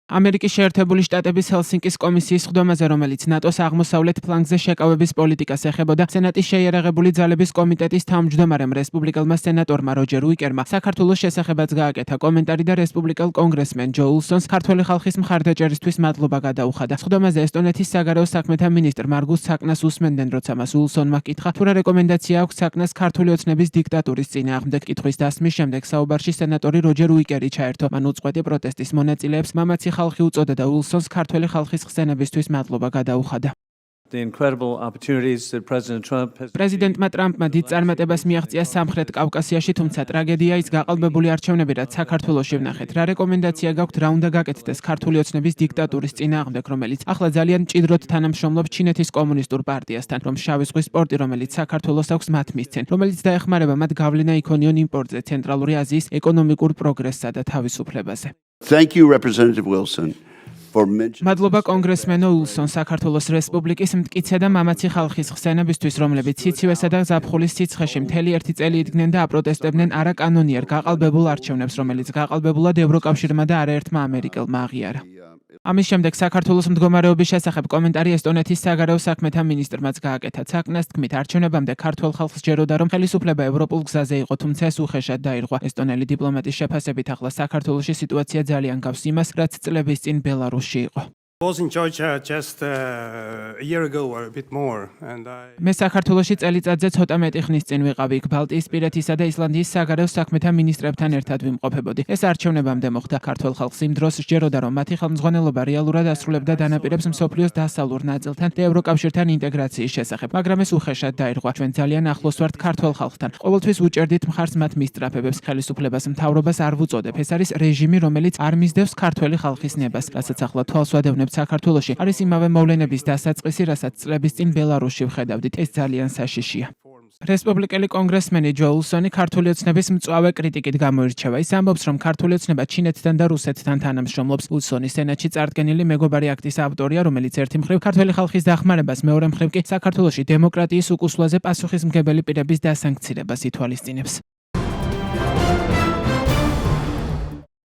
ამერიკის შეერთებული შტატების ჰელსინკის კომისიის სხდომაზე, რომელიც ნატოს აღმოსავლეთ ფლანგზე შეკავების პოლიტიკას ეხებოდა, სენატის შეიარაღებული ძალების კომიტეტის თავმჯდომარემ რესპუბლიკელმა სენატორმა როჯერ უიკერმა საქართველოს შესახებაც გააკეთა კომენტარი და რესპუბლიკელ კონგრესმენ ჯო ულსონს ქართველი ხალხის მხარდაჭერისთვის მადლობა გადაუხადა. სხდომაზე ესტონეთის საგარეო საქმეთა მინისტრ მარგუს საკნას უსმენდნენ, როცა მას ულსონმა ჰკითხა, თუ რა რეკომენდაცია აქვს საკნას ქართული ოცნების დიქტატურის წინააღმდეგ. კითხვის დასმის შემდეგ საუბარში სენატორი როჯერ უიკერი ჩაერთო. მან უწყვეტი პროტესტის მონაწილეებს მამაცი ხალხი უწოდა და ულსონს ქართველი ხალხის ხსენებისთვის მადლობა გადაუხადა. პრეზიდენტმა ტრამპმა დიდ წარმატებას მიაღწია სამხრეთ კავკასიაში, თუმცა ტრაგედია ის გაყალბებული არჩევნები, რაც საქართველოში ვნახეთ. რა რეკომენდაცია გაქვთ, რა უნდა გაკეთდეს ქართული ოცნების დიქტატურის წინააღმდეგ, რომელიც ახლა ძალიან მჭიდროდ თანამშრომლობს ჩინეთის კომუნისტურ პარტიასთან, რომ შავი ზღვის პორტი, რომელიც საქართველოს აქვს, მათ მისცენ, რომელიც დაეხმარება მათ გავლენა იქონიონ იმპორტზე, ცენტრალური აზიის ეკონომიკურ პროგრესსა და თავისუფლებაზე. Thank you, Representative Wilson. მადლობა კონგრესმენო ულსონ საქართველოს რესპუბლიკის მტკიცე და მამაცი ხალხის ხსენებისთვის, რომლებიც სიცივესა და ზაფხულის სიცხეში მთელი ერთი წელი იდგნენ და აპროტესტებდნენ არაკანონიერ გაყალბებულ არჩევნებს, რომელიც გაყალბებულად ევროკავშირმა და არაერთმა ამერიკელმა აღიარა. ამის შემდეგ საქართველოს მდგომარეობის შესახებ კომენტარი ესტონეთის საგარეო საქმეთა მინისტრმაც გააკეთა. საკნას თქმით, არჩევნებამდე ქართველ ხალხს ჯეროდა, რომ ხელისუფლება ევროპულ გზაზე იყო, თუმცა ეს უხეშად დაირღვა. ესტონელი დიპლომატის შეფასებით, ახლა საქართველოში სიტუაცია ძალიან გავს იმას, რაც წლების წინ ბელარუსში იყო. მე საქართველოში წელიწადზე ცოტა მეტი ხნის წინ ვიყავი, იქ ბალტიისპირეთისა და ისლანდიის საგარეო საქმეთა მინისტრებთან ერთად ვიმყოფებოდი. ეს არჩევნებამდე მოხდა. ქართველ ხალხს იმ დროს სჯეროდა, რომ მათი ხელმძღვანელობა რეალურად ასრულებდა დანაპირებს მსოფლიოს დასავლურ ნაწილთან და ევროკავშირთან ინტეგრაციის შესახებ, მაგრამ ეს უხეშად დაირღვა. ჩვენ ძალიან ახლოს ვართ ქართველ ხალხთან. ყოველთვის ვუჭერდით მხარს მათ მისწრაფებებს, ხელისუფლებას, მთავრობას არ ვუწოდებ. ეს არის რეჟიმი, რომელიც არ მისდევს ქართველი ხალხის ნებას, რასაც ახლა თვალს ვადევნებთ საქართველოში, არის იმავე მოვლენების დასაწყისი, რასაც წლების წინ ბელარუსში ვხედავდით. ეს ძალიან საშიშია. რესპუბლიკელი კონგრესმენი ჯო ულსონი ქართული ოცნების მწვავე კრიტიკით გამოირჩევა. ის ამბობს, რომ ქართული ოცნება ჩინეთთან და რუსეთთან თანამშრომლობს. ულსონი სენატში წარდგენილი მეგობარი აქტის ავტორია, რომელიც ერთი მხრივ ქართველი ხალხის დახმარებას, მეორე მხრივ კი საქართველოში დემოკრატიის უკუსვლაზე პასუხისმგებელი პირების დასანქცირებას ითვალისწინებს.